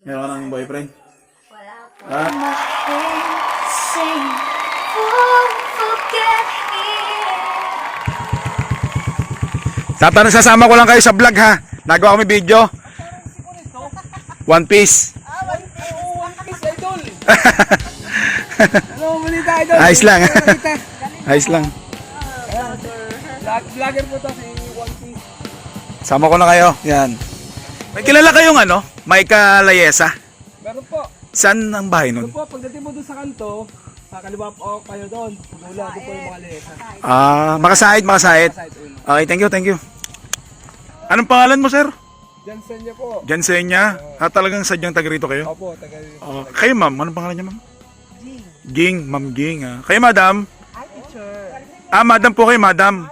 Meron ka ng boyfriend? Wala po. Ah, sasama ko lang kayo sa vlog ha. Nagawa kami video. One Piece. One Piece idol. Ano balita idol? Ayos lang. Ayos lang. Vlogger po to si One Piece. Sama ko na kayo. Yan. May kilala kayong ano? Maika Layesa. Meron po. Saan ang bahay nun? Doon po, pagdating mo doon sa kanto, kakaliwa po kayo doon. Mula doon po yung mga lesa. Ah, makasahid. Side uno. Okay, thank you. Anong pangalan mo, sir? Jansen niya po. Jansenia. Talagang sadyang taga rito kayo? Opo, taga Kayo, ma'am. Anong pangalan niya, ma'am? Ging. Ma'am Ging. Kayo, madam? Madam po kayo, madam.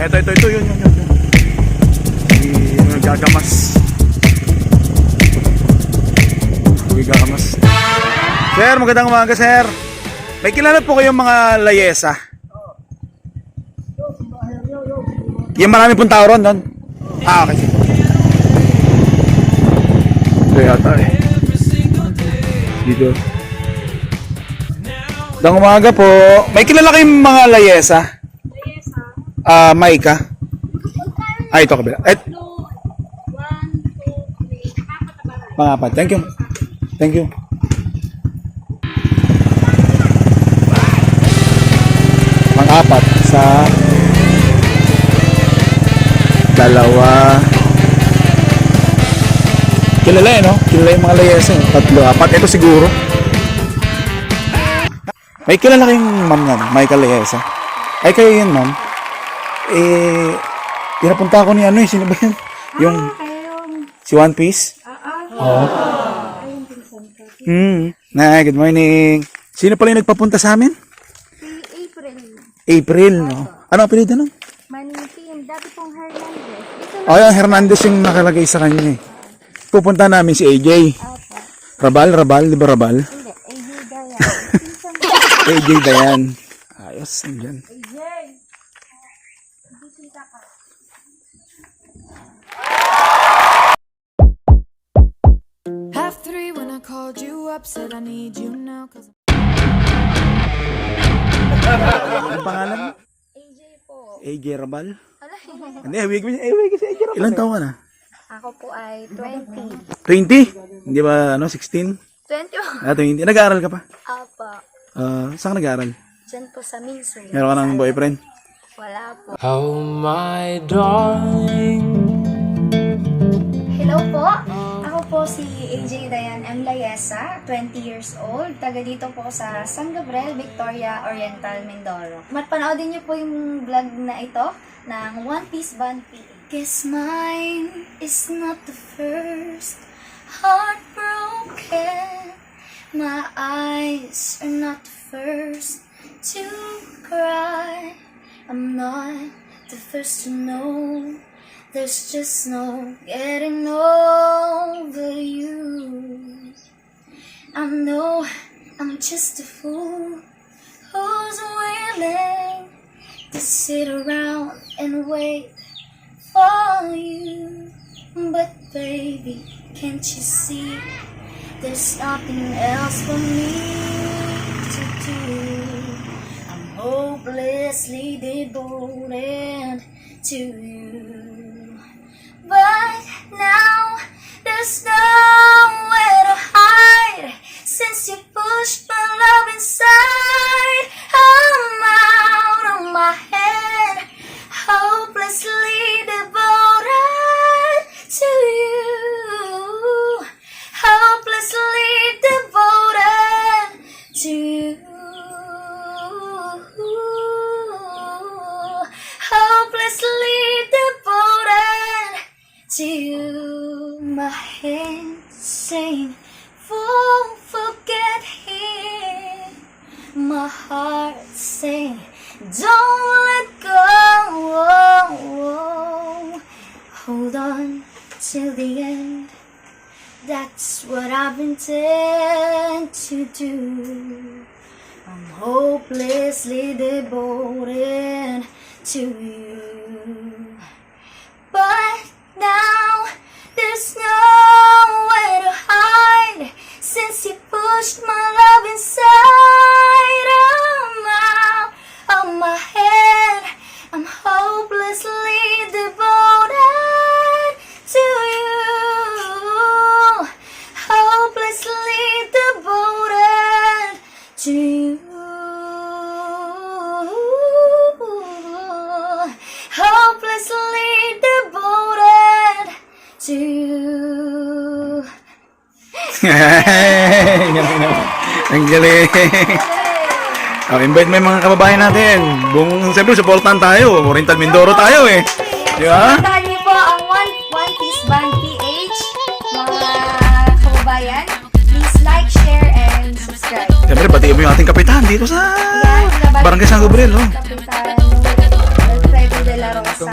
Ito, yun. Yung gagamas. Sir, magandang umaga, sir. May kilala po kayong mga layesa? Yung marami pong tao ron, doon? Okay. Ito yata eh. Dito. Magandang umaga po. May kilala kayong mga layesa? Maika. Ito kabila. Pangapat. Thank you. Pang-apat sa dalawa. Kilala no? Kilala yung mga layesa. Tatlo, apat. Ito siguro. May kilala kayong ma'am nga, Michael Layesa. Ay kayo yun, ma'am. Pinapunta ko ni ano sino ba yun? Yung si One Piece? Oo. Good morning. Sino pala yung nagpapunta sa amin? Si April. April, no? Ano ang apelyido nun? Manitin. Dati pong Hernandez. Yung Hernandez yung nakalagay sa kanya eh. Pupunta namin si AJ. Rabal, di ba Rabal? Hindi. AJ Dayan. AJ Dayan. Ayos, nandiyan. Half three when I called you up, said I need you now. Ang pangalan mo? AJ po. AJ Rabal? Ala, Hindi, wig si AJ Rabal. Ilan taon ka na? ako po ay 20. 20? Hindi ba, 16? 21. 20. Nag-aaral ka pa? Apa. Saan ka nag-aaral? Diyan po sa Minso. Meron ka ng boyfriend? Wala po. Oh my darling. Hello po. Ako po si AJ Dayan M. Layesa, 20 years old. Taga dito po sa San Gabriel, Victoria Oriental, Mindoro. Panoodin niyo po yung vlog na ito ng One Piece Band PH. Guess mine is not the first heartbroken. My eyes are not the first to cry. I'm not the first to know. There's just no getting over you. I know I'm just a fool who's willing to sit around and wait for you. But baby, can't you see there's nothing else for me to do? I'm hopelessly devoted to you. But now there's nowhere to hide since you pushed my love inside. I'm out of my head, hopelessly devoted to you. Hopelessly devoted to you. Hopelessly devoted to you. My hands saying, forget him. My heart saying, don't let go. Hold on till the end. That's what I've intended to do. I'm hopelessly devoted to you. endlessly devoted to you. Galing naman. Ang galing. Oh, invite mo yung mga kababayan natin. Siyempre, supportan tayo. Oriental Mindoro tayo eh. Di ba? Puntahan niyo po ang One Piece Band PH, mga kababayan. Please like, share, and subscribe. Siyempre, batiin mo yung ating kapitan dito sa Barangay San Gabriel. Oh. Kapitan Alfredo de la Rosa.